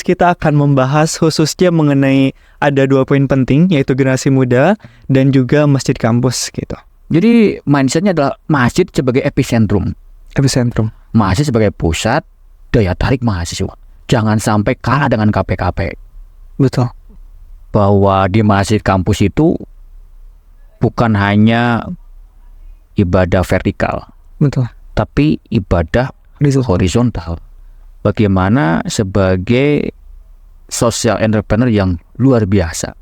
Kita akan membahas khususnya mengenai ada 2 poin penting, yaitu generasi muda dan juga masjid kampus gitu. Jadi mindsetnya adalah masjid sebagai epicentrum, masjid sebagai pusat daya tarik mahasiswa. Jangan sampai kalah dengan KP-KP. Betul. Bahwa di masjid kampus itu bukan hanya ibadah vertikal, Betul. tapi ibadah horizontal. Bagaimana sebagai social entrepreneur yang luar biasa.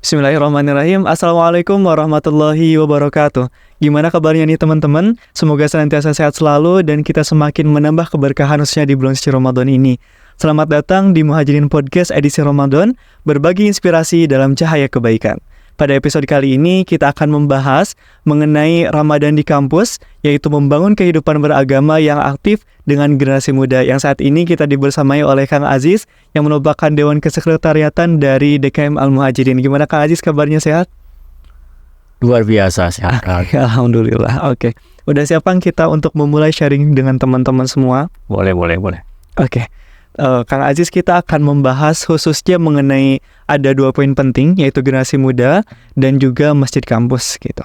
Bismillahirrahmanirrahim. Assalamualaikum warahmatullahi wabarakatuh. Gimana kabarnya nih teman-teman? Semoga senantiasa sehat selalu dan kita semakin menambah keberkahan khususnya di bulan suci Ramadan ini. Selamat datang di Muhajirin Podcast edisi Ramadan, berbagi inspirasi dalam cahaya kebaikan. Pada episode kali ini kita akan membahas mengenai Ramadan di kampus, yaitu membangun kehidupan beragama yang aktif dengan generasi muda, yang saat ini kita dibersamai oleh Kang Aziz yang merupakan Dewan Kesekretariatan dari DKM Al-Muhajirin. Gimana Kang Aziz, kabarnya sehat? Luar biasa sehat. Alhamdulillah. Oke. Udah siap Kang kita untuk memulai sharing dengan teman-teman semua? Boleh. Oke. Kang Aziz, kita akan membahas khususnya mengenai ada 2 poin penting, yaitu generasi muda dan juga masjid kampus gitu.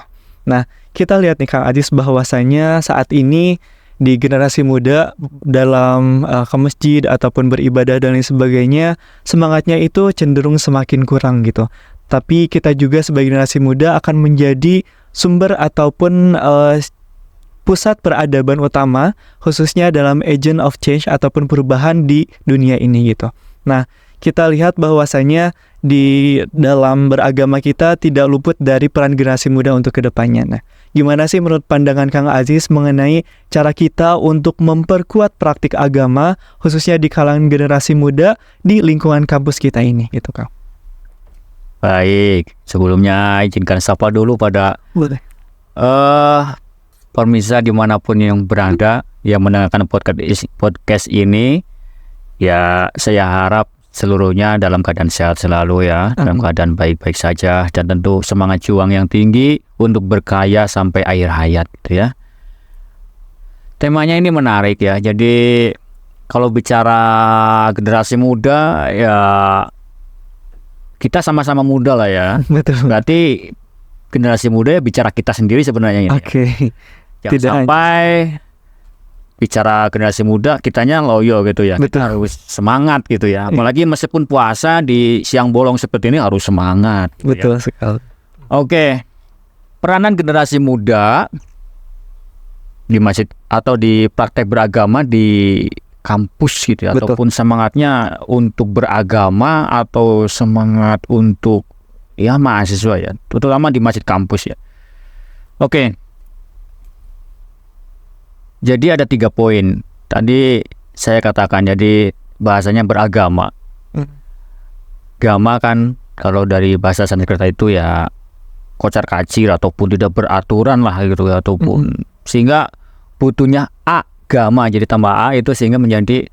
Nah, kita lihat nih Kang Aziz bahwasanya saat ini di generasi muda dalam ke masjid ataupun beribadah dan lain sebagainya, semangatnya itu cenderung semakin kurang gitu. Tapi kita juga sebagai generasi muda akan menjadi sumber ataupun pusat peradaban utama khususnya dalam agent of change ataupun perubahan di dunia ini gitu. Nah, kita lihat bahwasanya di dalam beragama kita tidak luput dari peran generasi muda untuk kedepannya. Nah, gimana sih menurut pandangan Kang Aziz mengenai cara kita untuk memperkuat praktik agama khususnya di kalangan generasi muda di lingkungan kampus kita ini gitu Kang? Baik, sebelumnya izinkan sapa dulu pada pemirsa dimanapun yang berada yang mendengarkan podcast ini. Ya, saya harap seluruhnya dalam keadaan sehat selalu ya, dalam keadaan baik-baik saja, dan tentu semangat juang yang tinggi untuk berkaya sampai akhir hayat gitu ya. Temanya ini menarik ya. Jadi kalau bicara generasi muda ya, kita sama-sama muda lah ya. Betul. Berarti generasi muda ya bicara kita sendiri sebenarnya ini. Oke. Jangan tidak sampai bicara generasi muda kitanya loyo gitu ya. Betul. Kita harus semangat gitu ya. Apalagi meskipun puasa di siang bolong seperti ini harus semangat gitu. Betul ya. sekali. Oke. Peranan generasi muda di masjid atau di praktek beragama di kampus gitu ya. Ataupun semangatnya untuk beragama atau semangat untuk ya mahasiswa ya, terutama di masjid kampus ya. Oke. Jadi ada 3 poin. Tadi saya katakan, jadi bahasanya beragama. Agama kan kalau dari bahasa Sanskerta itu ya kocar kacir ataupun tidak beraturan lah gitu ya, ataupun sehingga butuhnya agama, jadi tambah A itu sehingga menjadi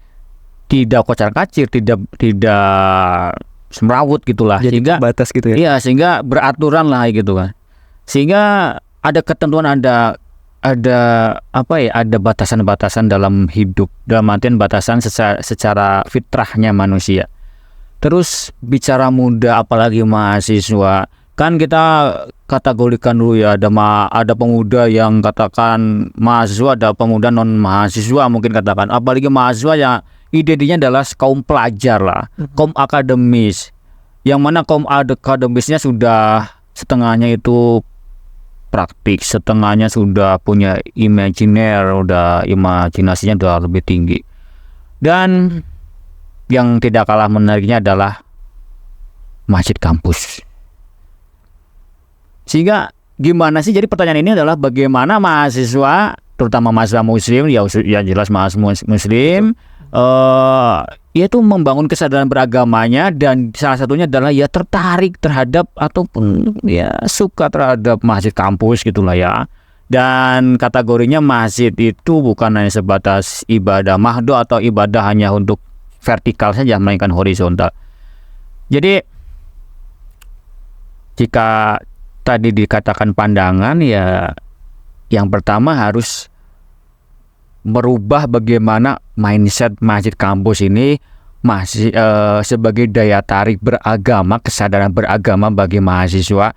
tidak kocar kacir, tidak semrawut gitulah, jadi sehingga batas gitu ya. Iya, sehingga beraturan lah gitu kan. Sehingga ada ketentuan, ada batasan-batasan dalam hidup, dalam artian batasan secara fitrahnya manusia. Terus bicara muda apalagi mahasiswa, kan kita kategorikan dulu ya, ada pemuda yang katakan mahasiswa, ada pemuda non mahasiswa mungkin katakan, apalagi mahasiswa yang identinya adalah kaum pelajar lah, kaum akademis, yang mana kaum akademisnya sudah setengahnya itu praktik, setengahnya sudah punya imajinasinya sudah lebih tinggi. Dan yang tidak kalah menariknya adalah masjid kampus. Sehingga gimana sih, jadi pertanyaan ini adalah bagaimana mahasiswa, terutama mahasiswa muslim ya jelas mahasiswa muslim yaitu membangun kesadaran beragamanya, dan salah satunya adalah ya tertarik terhadap ataupun ya suka terhadap masjid kampus gitulah ya. Dan kategorinya masjid itu bukan hanya sebatas ibadah mahdo atau ibadah hanya untuk vertikal saja melainkan horizontal. Jadi jika tadi dikatakan pandangan, ya yang pertama harus merubah bagaimana mindset masjid kampus ini masih sebagai daya tarik beragama, kesadaran beragama bagi mahasiswa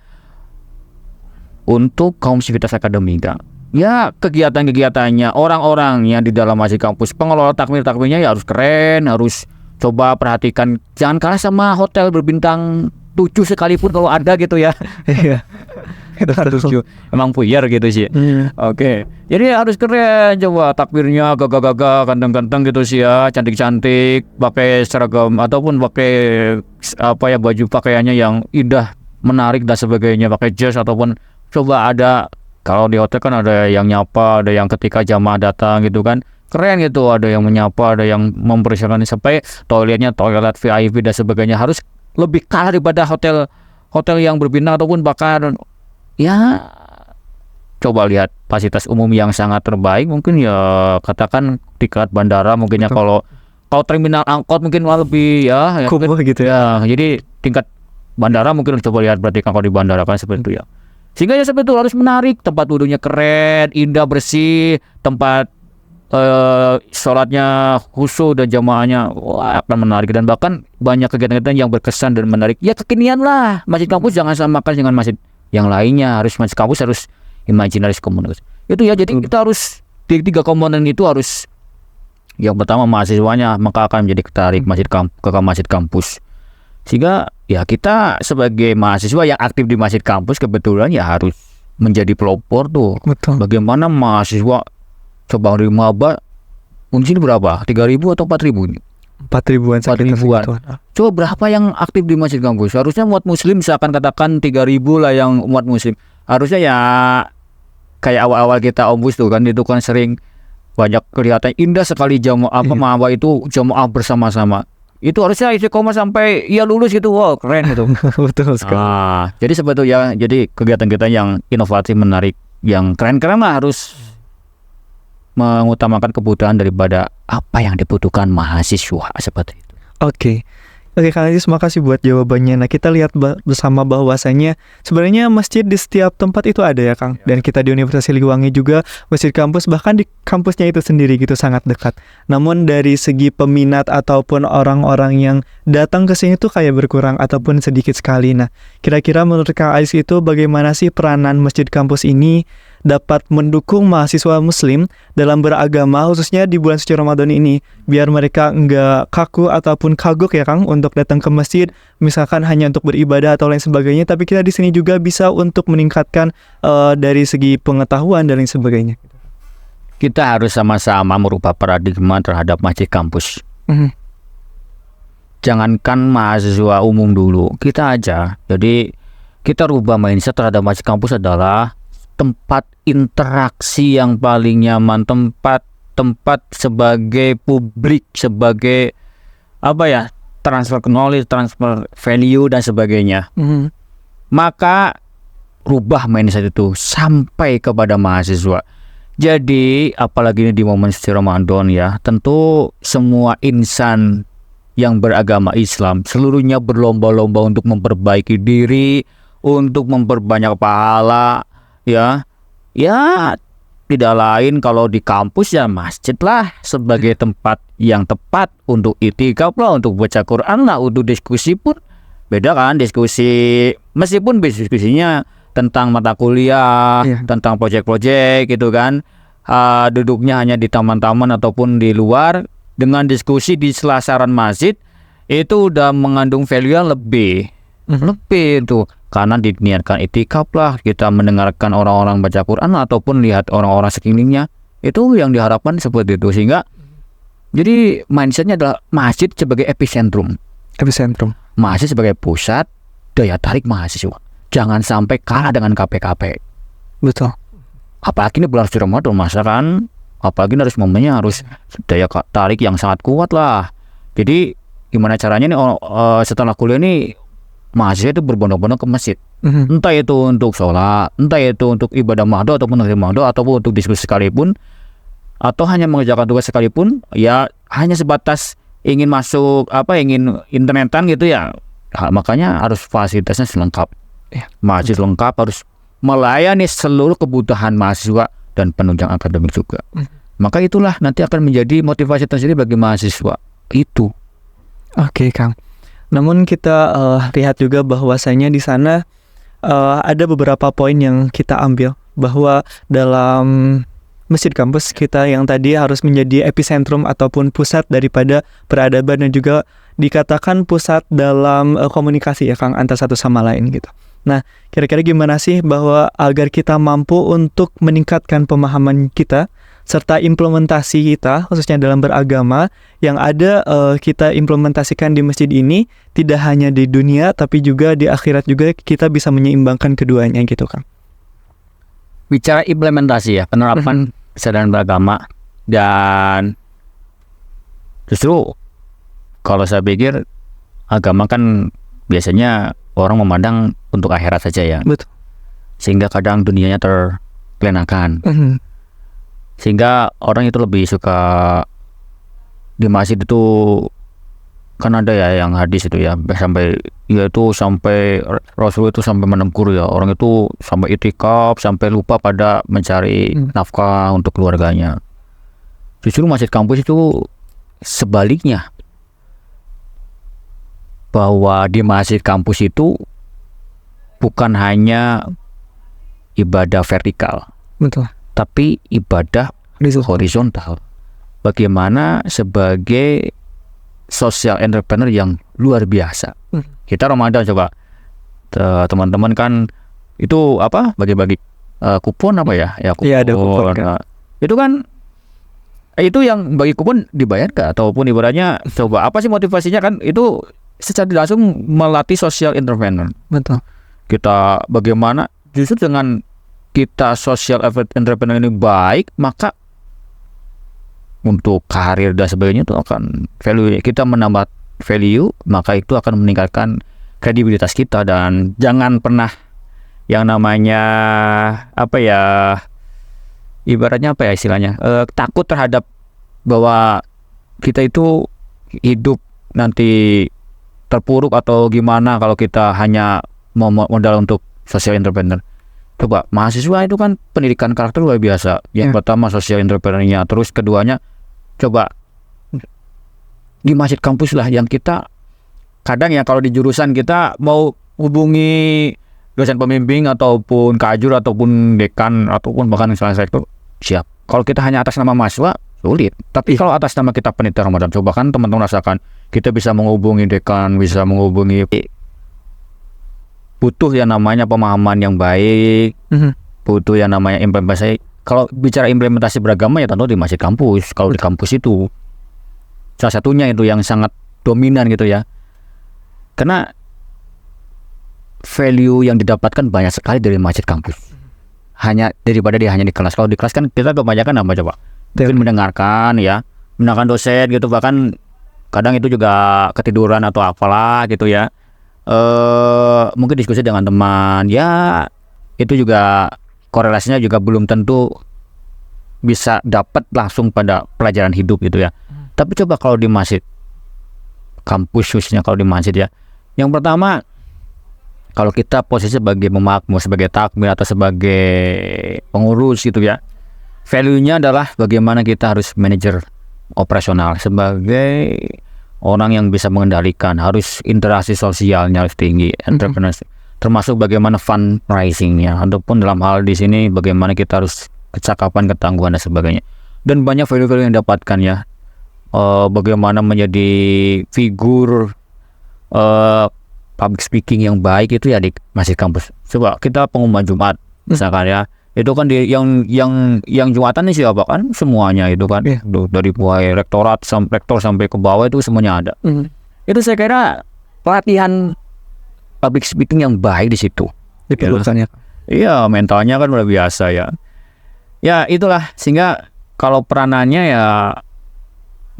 untuk kaum sivitas akademika. Ya, kegiatan-kegiatannya, orang-orangnya di dalam masjid kampus, pengelola takmir-takmirnya ya harus keren, harus coba perhatikan, jangan kalah sama hotel berbintang 7 sekalipun kalau ada gitu ya. Iya. Itu harus. Emang puyer gitu sih. Oke. Jadi harus keren, coba takbirnya gagah-gagah, ganteng-ganteng gitu sih ya, cantik-cantik, pakai seragam ataupun pakai baju pakaiannya yang indah, menarik dan sebagainya, pakai jas ataupun coba ada, kalau di hotel kan ada yang nyapa, ada yang ketika jamaah datang gitu kan. Keren gitu, ada yang menyapa, ada yang mempersiapkan sampai toiletnya toilet VIP dan sebagainya, harus lebih kalah daripada hotel yang berbintang ataupun bahkan ya coba lihat fasilitas umum yang sangat terbaik, mungkin ya katakan tingkat bandara mungkin ya, kalau terminal angkot mungkin lebih ya kumuh gitu ya. Jadi tingkat bandara mungkin coba lihat, berarti kalau di bandara kan seperti itu ya. Sehingga ya seperti itu, harus menarik, tempat duduknya keren, indah, bersih, tempat sholatnya khusyuk dan jamaahnya akan menarik, dan bahkan banyak kegiatan-kegiatan yang berkesan dan menarik. Ya kekinian lah, masjid kampus jangan samakan dengan masjid yang lainnya, harus masjid kampus harus imajinaris komunitas. Itu ya, jadi kita harus di 3 komponen itu harus, yang pertama mahasiswanya, maka akan menjadi tertarik ke masjid kampus. Sehingga ya kita sebagai mahasiswa yang aktif di masjid kampus kebetulan ya harus menjadi pelopor tuh. Betul. Bagaimana mahasiswa coba dari maba mungkin berapa? 3.000 atau 4.000? 4.000-an. 4.000-an. Coba berapa yang aktif di masjid kampus? Harusnya umat muslim, misalkan katakan 3.000 lah yang umat muslim. Harusnya ya kayak awal-awal kita ombus tuh kan, itu kan sering banyak kelihatan indah sekali jamaah maba itu, jamaah bersama-sama. Itu harusnya istiqomah sampai ya lulus gitu. Wow, keren gitu. Betul sekali. Jadi sebetulnya jadi kegiatan-kegiatan yang inovatif, menarik, yang keren-keren lah, harus mengutamakan kebutuhan daripada apa yang dibutuhkan mahasiswa, seperti itu. Oke, Kang Aziz, makasih buat jawabannya. Nah, kita lihat bersama bahwasanya sebenarnya masjid di setiap tempat itu ada ya, Kang. Dan kita di Universitas Siliwangi juga masjid kampus, bahkan di kampusnya itu sendiri gitu sangat dekat. Namun dari segi peminat ataupun orang-orang yang datang ke sini tuh kayak berkurang ataupun sedikit sekali. Nah, kira-kira menurut Kang Aziz itu bagaimana sih peranan masjid kampus ini dapat mendukung mahasiswa muslim dalam beragama, khususnya di bulan suci Ramadan ini, biar mereka nggak kaku ataupun kagok ya Kang untuk datang ke masjid, misalkan hanya untuk beribadah atau lain sebagainya, tapi kita di sini juga bisa untuk meningkatkan dari segi pengetahuan dan lain sebagainya. Kita harus sama-sama merubah paradigma terhadap masjid kampus. Jangankan mahasiswa umum dulu, kita aja. Jadi kita rubah mindset terhadap masjid kampus adalah tempat interaksi yang paling nyaman, tempat sebagai publik, sebagai transfer knowledge, transfer value dan sebagainya. Maka rubah mindset itu sampai kepada mahasiswa. Jadi apalagi ini di momen suci Ramadan ya, tentu semua insan yang beragama Islam seluruhnya berlomba-lomba untuk memperbaiki diri, untuk memperbanyak pahala. Ya tidak lain kalau di kampus ya masjid lah sebagai tempat yang tepat untuk itikaf lah, untuk baca Quran lah, untuk diskusi pun beda kan, diskusi meskipun diskusinya tentang mata kuliah, tentang proyek-proyek gitu kan, duduknya hanya di taman-taman ataupun di luar, dengan diskusi di selasaran masjid itu udah mengandung value yang lebih itu. Karena diniatkan itikaf lah, kita mendengarkan orang-orang baca Quran ataupun lihat orang-orang sekelilingnya, itu yang diharapkan seperti itu. Sehingga jadi mindsetnya adalah masjid sebagai epicentrum, masjid sebagai pusat daya tarik mahasiswa. Jangan sampai kalah dengan KPKP. Betul. Apalagi ini bulan suci Ramadan, masa kan, apalagi harus momennya harus daya tarik yang sangat kuat lah. Jadi gimana caranya nih setelah kuliah ini mahasiswa itu berbondong-bondong ke masjid, entah itu untuk sholat, entah itu untuk ibadah mahdoh ataupun nazar mahdoh, ataupun untuk diskusi sekalipun, atau hanya mengerjakan tugas sekalipun, ya hanya sebatas ingin masuk ingin internetan gitu ya, makanya harus fasilitasnya lengkap. Mahasiswa lengkap, harus melayani seluruh kebutuhan mahasiswa dan penunjang akademik juga. Maka itulah nanti akan menjadi motivasi tersendiri bagi mahasiswa itu. Oke, Kang. Namun kita lihat juga bahwasanya di sana ada beberapa poin yang kita ambil, bahwa dalam masjid kampus kita yang tadi harus menjadi epicentrum ataupun pusat daripada peradaban dan juga dikatakan pusat dalam komunikasi ya Kang, antar satu sama lain gitu. Nah, kira-kira gimana sih bahwa agar kita mampu untuk meningkatkan pemahaman kita serta implementasi kita khususnya dalam beragama yang ada kita implementasikan di masjid ini, tidak hanya di dunia tapi juga di akhirat juga kita bisa menyeimbangkan keduanya gitu Kang. Bicara implementasi ya, penerapan kesadaran beragama, dan justru kalau saya pikir agama kan biasanya orang memandang untuk akhirat saja ya. Betul. Sehingga kadang dunianya terlenakan. Sehingga orang itu lebih suka di masjid itu, kan ada ya yang hadis itu ya, sampai Rasul itu sampai menegur ya, orang itu sampai itikaf, sampai lupa pada mencari nafkah untuk keluarganya. Justru masjid kampus itu sebaliknya, bahwa di masjid kampus itu bukan hanya ibadah vertikal, Betul. tapi ibadah horizontal. Bagaimana sebagai social entrepreneur yang luar biasa. Kita Ramadan coba teman-teman kan itu bagi-bagi kupon ya kupon. Iya, ada kupon kan. Itu kan itu yang bagi kupon dibayar gak, ataupun ibaratnya coba apa sih motivasinya kan, itu secara langsung melatih social entrepreneur. Betul. Kita bagaimana justru dengan kita social entrepreneur ini baik, maka untuk karir dan sebagainya itu akan value kita menambah value, maka itu akan meningkatkan kredibilitas kita. Dan jangan pernah yang namanya ibaratnya istilahnya takut terhadap bahwa kita itu hidup nanti terpuruk atau gimana kalau kita hanya modal untuk social entrepreneur. Coba mahasiswa itu kan pendidikan karakter luar biasa. Yang pertama social entrepreneur-nya, terus keduanya coba di masjid kampus lah yang kita kadang ya kalau di jurusan kita mau hubungi dosen pembimbing ataupun kajur ataupun dekan ataupun bahkan salah sektor siap. Kalau kita hanya atas nama mahasiswa sulit. Tapi kalau atas nama kita panitia Ramadan, coba kan teman-teman rasakan kita bisa menghubungi dekan, bisa menghubungi, butuh yang namanya pemahaman yang baik, butuh yang namanya implementasi. Kalau bicara implementasi beragama ya tentu di masjid kampus. Kalau di kampus itu salah satunya itu yang sangat dominan gitu ya. Karena value yang didapatkan banyak sekali dari masjid kampus. Hanya daripada dia hanya di kelas. Kalau di kelas kan kita kebanyakan apa coba? Mungkin mendengarkan dosen gitu, bahkan kadang itu juga ketiduran atau apalah gitu ya. Mungkin diskusi dengan teman ya, itu juga korelasinya juga belum tentu bisa dapat langsung pada pelajaran hidup gitu ya. Tapi coba kalau di masjid kampus, khususnya kalau di masjid ya, yang pertama kalau kita posisi sebagai pemakmur, sebagai takmir atau sebagai pengurus gitu ya, value-nya adalah bagaimana kita harus manajer operasional sebagai orang yang bisa mengendalikan, harus interaksi sosialnya harus tinggi, entrepreneurship, termasuk bagaimana fundraising-nya, ataupun dalam hal di sini bagaimana kita harus kecakapan, ketangguhan dan sebagainya. Dan banyak value-value yang dapatkan ya, bagaimana menjadi figur public speaking yang baik itu ya di masjid kampus. Coba kita pengumuman Jumat misalkan ya, itu kan yang Jumatan ini siapa kan semuanya itu kan, dari mulai rektor sampai ke bawah itu semuanya ada. Itu saya kira pelatihan public speaking yang baik di situ. Diperlukan ya. Iya, mentalnya kan luar biasa ya. Ya itulah, sehingga kalau peranannya ya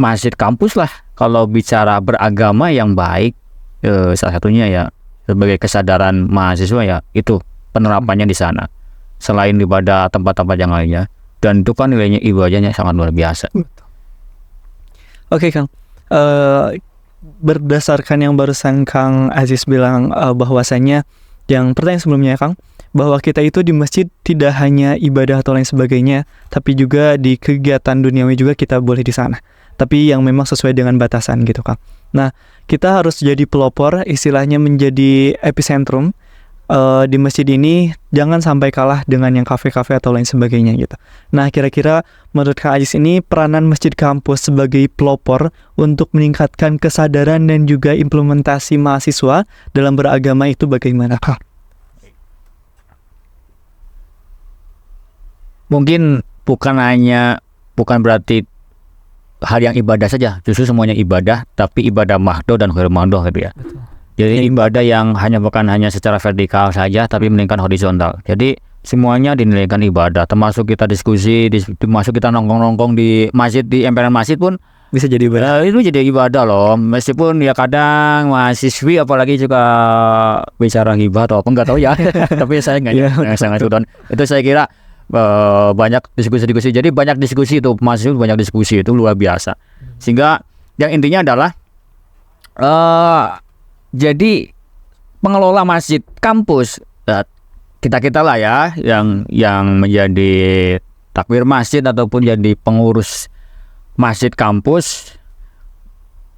masjid kampus lah kalau bicara beragama yang baik. Salah satunya ya sebagai kesadaran mahasiswa ya itu penerapannya di sana, selain daripada tempat-tempat yang lainnya, dan itu kan nilainya ibadahnya sangat luar biasa. Oke Kang, berdasarkan yang barusan Kang Aziz bilang, bahwasanya yang pertanyaan sebelumnya Kang, bahwa kita itu di masjid tidak hanya ibadah atau lain sebagainya, tapi juga di kegiatan duniawi juga kita boleh di sana. Tapi yang memang sesuai dengan batasan gitu Kang. Nah, kita harus jadi pelopor, istilahnya menjadi epicentrum di masjid ini, jangan sampai kalah dengan yang kafe-kafe atau lain sebagainya gitu. Nah, kira-kira menurut Kak Aziz ini peranan masjid kampus sebagai pelopor untuk meningkatkan kesadaran dan juga implementasi mahasiswa dalam beragama itu bagaimana Kak? Mungkin bukan berarti hal yang ibadah saja, justru semuanya ibadah, tapi ibadah mahdo dan ghair mahdo gitu ya. Betul. Jadi ibadah yang bukan hanya secara vertikal saja, tapi meningkat horizontal. Jadi semuanya dinilaikan ibadah, termasuk kita diskusi, termasuk kita nongkrong-nongkrong di masjid, di emperan masjid pun Bisa jadi ibadah. itu jadi ibadah loh. Meskipun ya kadang mahasiswi apalagi juga bicara ghibah atau apa nggak tahu ya. Tapi saya nggak sangat ikutan. Itu saya kira banyak diskusi-diskusi. Jadi banyak diskusi itu, mahasiswa banyak diskusi itu luar biasa. Sehingga yang intinya adalah jadi pengelola masjid kampus, kita lah ya yang menjadi takmir masjid ataupun jadi pengurus masjid kampus,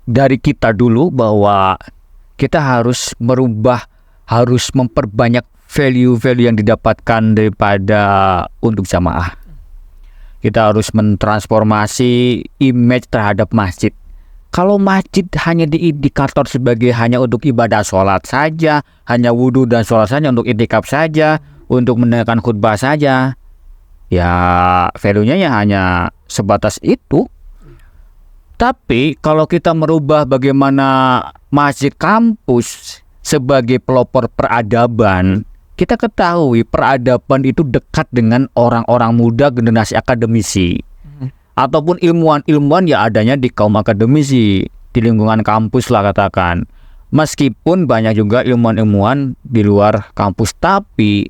dari kita dulu bahwa kita harus memperbanyak value-value yang didapatkan daripada untuk jamaah. Kita harus mentransformasi image terhadap masjid. Kalau masjid hanya diindikator sebagai hanya untuk ibadah sholat saja, hanya wudhu dan sholat saja, untuk i'tikaf saja, untuk mendengarkan khutbah saja, ya value-nya ya hanya sebatas itu. Tapi kalau kita merubah bagaimana masjid kampus sebagai pelopor peradaban, kita ketahui peradaban itu dekat dengan orang-orang muda, generasi akademisi. Ataupun ilmuwan-ilmuwan ya adanya di kaum akademisi, di lingkungan kampus lah katakan. Meskipun banyak juga ilmuwan-ilmuwan di luar kampus, tapi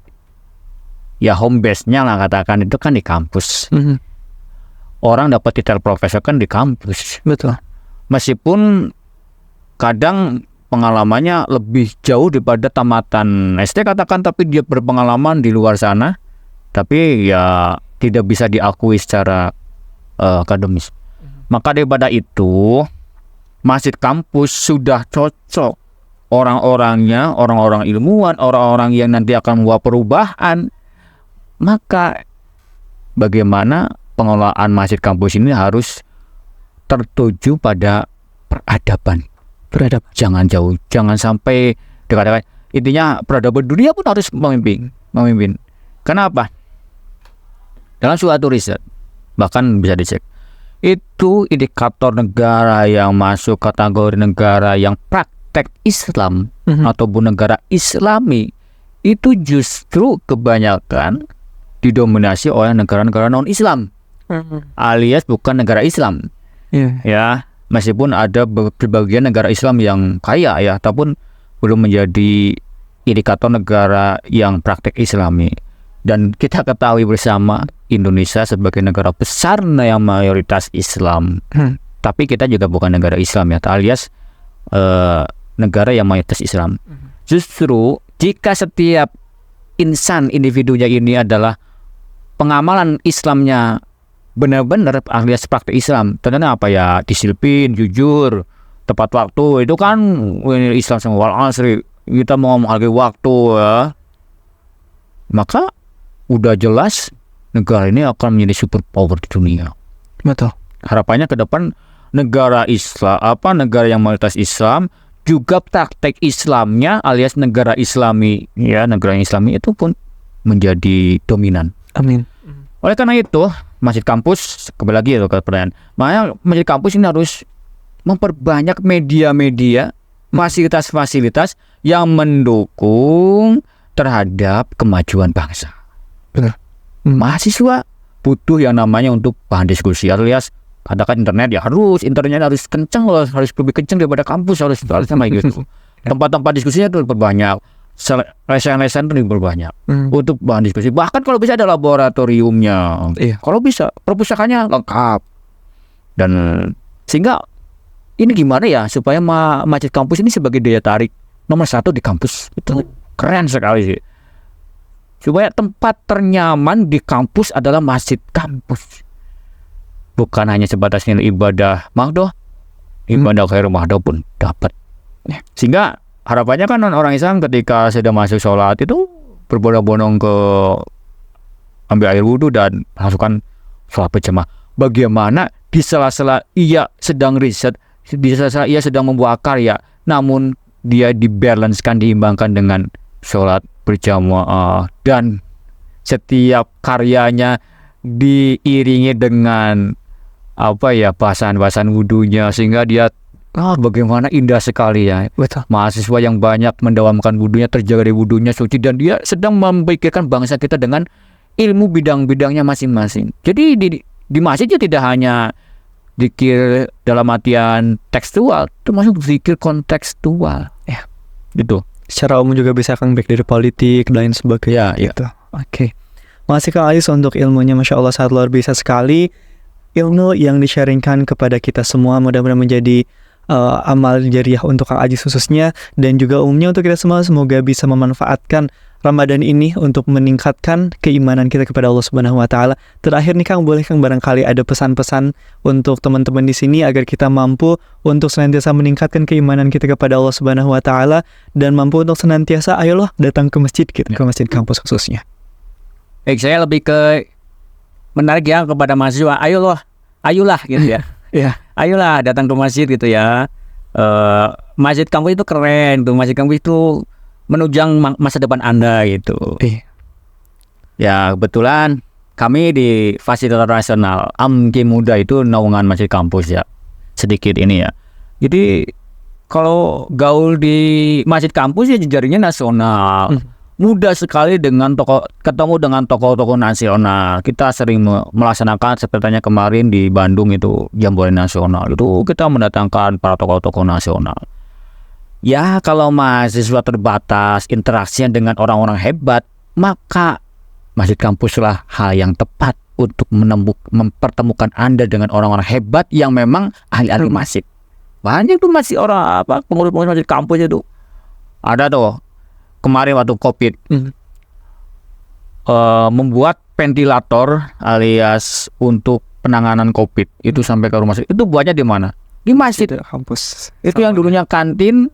ya home base-nya lah katakan itu kan di kampus. Orang dapat titel profesor kan di kampus. Betul. Meskipun kadang pengalamannya lebih jauh daripada tamatan SD katakan, tapi dia berpengalaman di luar sana, tapi ya tidak bisa diakui secara akademis. Maka daripada itu, masjid kampus sudah cocok orang-orangnya, orang-orang ilmuwan, orang-orang yang nanti akan membawa perubahan. Maka bagaimana pengelolaan masjid kampus ini harus tertuju pada peradaban. Jangan jauh, jangan sampai dekat-dekat. Intinya peradaban dunia pun harus memimpin. Kenapa? Dalam suatu riset, bahkan bisa dicek, itu indikator negara yang masuk kategori negara yang praktek Islam ataupun negara Islami, itu justru kebanyakan didominasi oleh negara-negara non-Islam, alias bukan negara Islam. Ya, meskipun ada berbagai negara Islam yang kaya ya, ataupun belum menjadi indikator negara yang praktek Islami. Dan kita ketahui bersama, Indonesia sebagai negara besar yang mayoritas Islam, tapi kita juga bukan negara Islam ya, alias negara yang mayoritas Islam. Justru jika setiap insan individunya ini adalah pengamalan Islamnya benar-benar alias praktek Islam, ternyata apa ya, disiplin, jujur, tepat waktu, itu kan Islam sama wal asri, kita mau menghargai waktu ya, maka udah jelas negara ini akan menjadi super power di dunia. Betul. Harapannya ke depan negara Islam, negara yang mayoritas Islam juga praktek Islamnya alias negara Islami ya, negara Islami itu pun menjadi dominan. Amin. Oleh karena itu, masjid kampus, kembali lagi ya ke pertanyaan, makanya masjid kampus ini harus memperbanyak media-media, fasilitas-fasilitas yang mendukung terhadap kemajuan bangsa. Benar. Mahasiswa butuh yang namanya untuk bahan diskusi, alias katakan internet ya, internetnya harus kencang loh, harus lebih kencang daripada kampus, harus sama gitu. Tempat-tempat diskusinya itu berbanyak, lesehan-lesehan itu berbanyak untuk bahan diskusi. Bahkan kalau bisa ada laboratoriumnya, kalau bisa perpustakaannya lengkap, dan sehingga ini gimana ya supaya masjid kampus ini sebagai daya tarik nomor 1 di kampus. Itu keren sekali sih. Supaya tempat ternyaman di kampus adalah masjid kampus. Bukan hanya sebatas nilai ibadah mahdoh, ibadah khairu mahdoh pun dapat. Sehingga harapannya kan orang Islam ketika sudah masuk sholat itu berbondong-bondong ke ambil air wudhu dan melakukan sholat berjamaah. Bagaimana di sela-sela ia sedang riset, di sela-sela ia sedang membuat karya, namun dia dibalancekan, diimbangkan dengan sholat berjamaah, dan setiap karyanya diiringi dengan bahasan-bahasan wudhunya, sehingga dia bagaimana indah sekali ya. Betul. Mahasiswa yang banyak mendawamkan wudhunya, terjaga dari wudhunya suci, dan dia sedang memikirkan bangsa kita dengan ilmu bidang-bidangnya masing-masing. Jadi di masjidnya tidak hanya zikir dalam artian tekstual, termasuk zikir kontekstual. Ya, gitu. Secara umum juga bisa Kang back dari politik dan sebagainya. Ya, gitu. Oke. Makasih Kang Aziz untuk ilmunya, Masya Allah sangat luar biasa sekali. Ilmu yang di-sharingkan kepada kita semua mudah-mudahan menjadi amal jariah untuk Kang Aziz khususnya, dan juga umumnya untuk kita semua. Semoga bisa memanfaatkan Ramadan ini untuk meningkatkan keimanan kita kepada Allah Subhanahu wa taala. Terakhir nih Kang, boleh Kang barangkali ada pesan-pesan untuk teman-teman di sini agar kita mampu untuk senantiasa meningkatkan keimanan kita kepada Allah Subhanahu wa taala, dan mampu untuk senantiasa ayolah datang ke masjid gitu, ke masjid kampus khususnya. Baik, saya lebih ke menarik ya kepada mahasiswa, ayolah gitu ya. Ya. Ayolah datang ke masjid gitu ya. Masjid kampus itu keren tuh, masjid kampus itu menunjang masa depan Anda gitu. Ya kebetulan kami di Fasilitator Nasional AMKI Muda itu naungan masjid kampus ya, sedikit ini ya. Jadi kalau gaul di masjid kampus ya jejaringnya nasional. Mudah sekali ketemu dengan tokoh-tokoh nasional. Kita sering melaksanakan sepertinya kemarin di Bandung itu Jambore Nasional. Itu kita mendatangkan para tokoh-tokoh nasional. Ya kalau mahasiswa terbatas interaksinya dengan orang-orang hebat, maka masjid kampuslah hal yang tepat untuk mempertemukan Anda dengan orang-orang hebat yang memang ahli-ahli masjid. Banyak tuh masih orang pengurus-pengurus masjid kampus itu. Ada tuh kemarin waktu COVID membuat ventilator alias untuk penanganan COVID itu sampai ke rumah sakit. Itu buatnya di mana? Di masjid Kampus. Itu yang dulunya kantin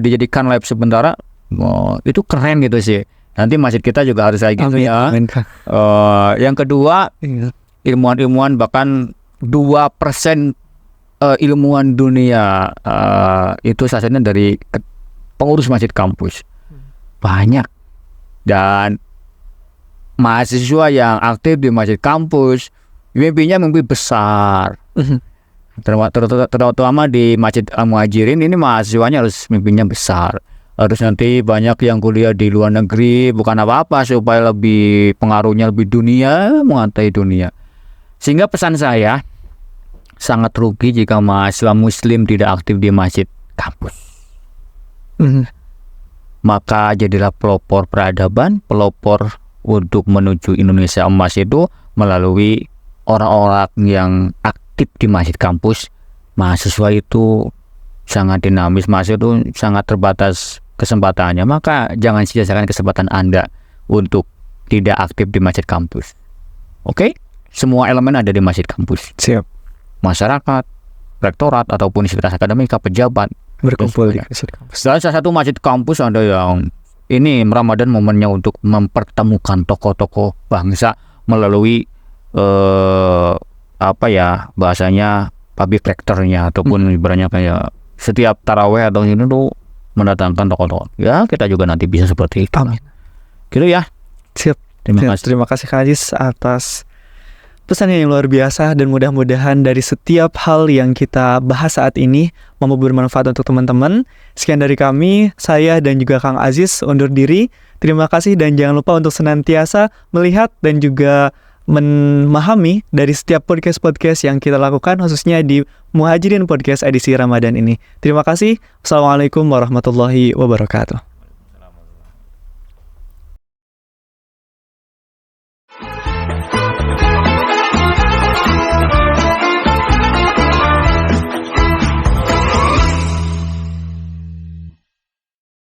dijadikan lab sementara. Itu keren gitu sih. Nanti masjid kita juga harus kayak gitu ya. Yang kedua, ilmuwan-ilmuwan bahkan 2% ilmuwan dunia itu sasarannya dari pengurus masjid kampus. Banyak. Dan mahasiswa yang aktif di masjid kampus mimpinya mimpi besar. Terutama di Masjid Al-Muhajirin ini mahasiswanya harus mimpinya besar. Harus nanti banyak yang kuliah di luar negeri, bukan apa-apa supaya lebih pengaruhnya lebih dunia, menguasai dunia. Sehingga pesan saya, sangat rugi jika mahasiswa muslim tidak aktif di masjid kampus. Maka jadilah pelopor peradaban, pelopor untuk menuju Indonesia emas itu melalui orang-orang yang aktif di masjid kampus. Mahasiswa itu sangat dinamis, mahasiswa itu sangat terbatas kesempatannya, maka jangan sia-siakan kesempatan Anda untuk tidak aktif di masjid kampus. Oke? Semua elemen ada di masjid kampus. Siap. Masyarakat, rektorat ataupun institusi akademika, pejabat Berkumpul di masjid kampus. Salah satu masjid kampus ada yang ini Ramadan momennya untuk mempertemukan tokoh-tokoh bangsa melalui bahasanya public lecture-nya ataupun ibaratnya kayak setiap taraweh atau ini tuh mendatangkan tokoh-tokoh. Ya kita juga nanti bisa seperti itu. Amin. Gitu ya. Siap. Terima kasih. Terima kasih Kang Aziz atas pesan yang luar biasa, dan mudah-mudahan dari setiap hal yang kita bahas saat ini mampu bermanfaat untuk teman-teman. Sekian dari kami, saya dan juga Kang Aziz undur diri. Terima kasih, dan jangan lupa untuk senantiasa melihat dan juga memahami dari setiap podcast-podcast yang kita lakukan, khususnya di Muhajirin Podcast edisi Ramadan ini. Terima kasih. Assalamualaikum warahmatullahi wabarakatuh.